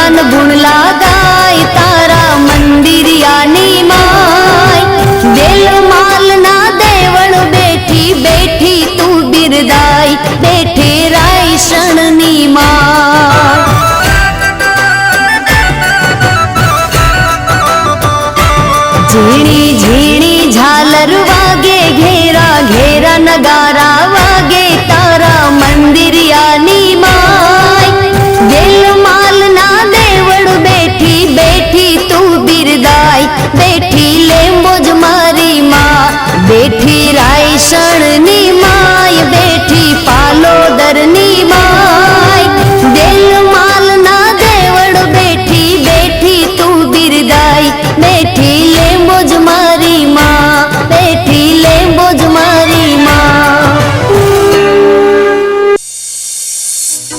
गान गुणला गाय तारा मंदिरियानी माय दिल मालना देवण बैठी बैठी तू बिरदाई बैठे रायसणनी माय झीणी झीणी झालर वागे घेरा घेरा नगारा वागे तारा मंदिरियानी माय दिल मालना देवड़ बैठी बैठी तू बिरदाई बैठी लेम्बोज मारी माँ बैठी रायसणनी माय बैठी पालोदरनी माय दिल मालना देवड़ बैठी बैठी तू बिरदाई बैठी लेम्बोज मारी माँ बैठी लेम्बोज मारी माँ।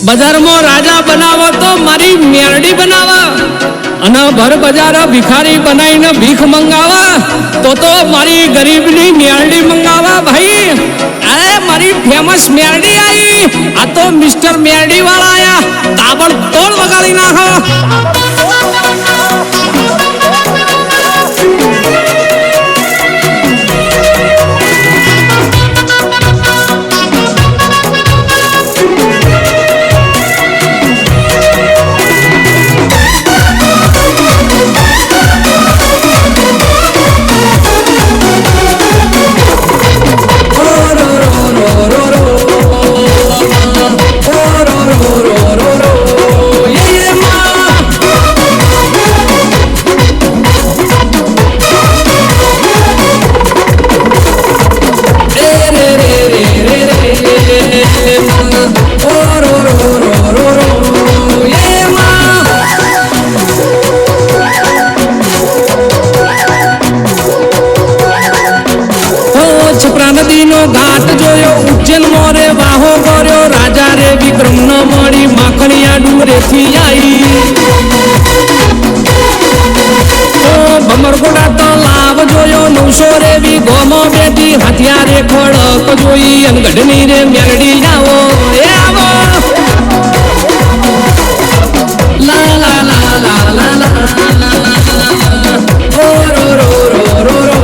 बजार में राजा बनावा तो मारी मेरडी बनावा अन भर बजार भिखारी बनाई ने भीख मंगावा तो मारी गरीब नी मेरडी मंगावा भाई। अरे मारी फेमस मेरडी आई आ तो मिस्टर मेरडी वाला आया ताबड़तोड़ वगाड़ी नाखो। घाट जोयो उज्जैन मोरे वाहो गोर्यो राजा रे विक्रम न मड़ी माखणिया डूरे थी आई भमरगोड़ा तो लाभ जोयो नौशो रे भी गोमो बेटी हथियारे खड़क जोई अंगड़नी रे मेरडी जाओ ए आवो ला ला ला ला ला ला ओ रो रो रो रो रो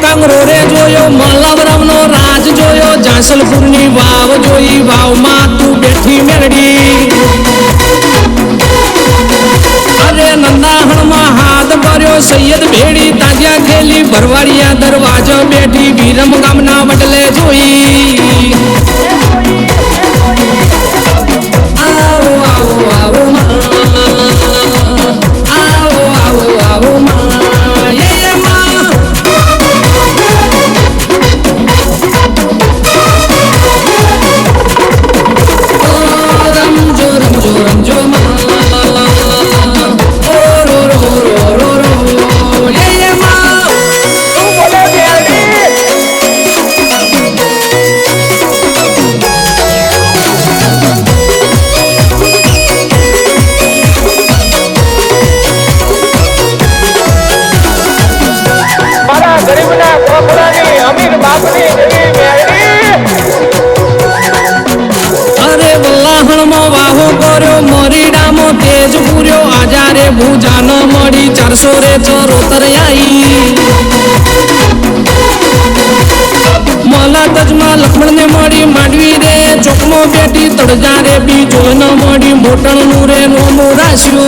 कांगरो रे जोयो मलवरम नो राज जोयो जासलपुर नी वाव जोई वाव मां तू बैठी मेरडी। अरे नंदाहण में हाथ भर्यो सैयद भेड़ी ताजिया खेली भरवाड़िया दरवाजा बैठी वीरम गामना बदले जोई आओ आओ आओ मां आओ आओ आओ मां ये मां भूजा न मड़ी 400 रे 74 आई मला तजमा लक्ष्मण ने मड़ी मांडवी रे चोकमो बेटी तड़जा रे बीजो न मड़ी मोटण नु रे नो राश्यू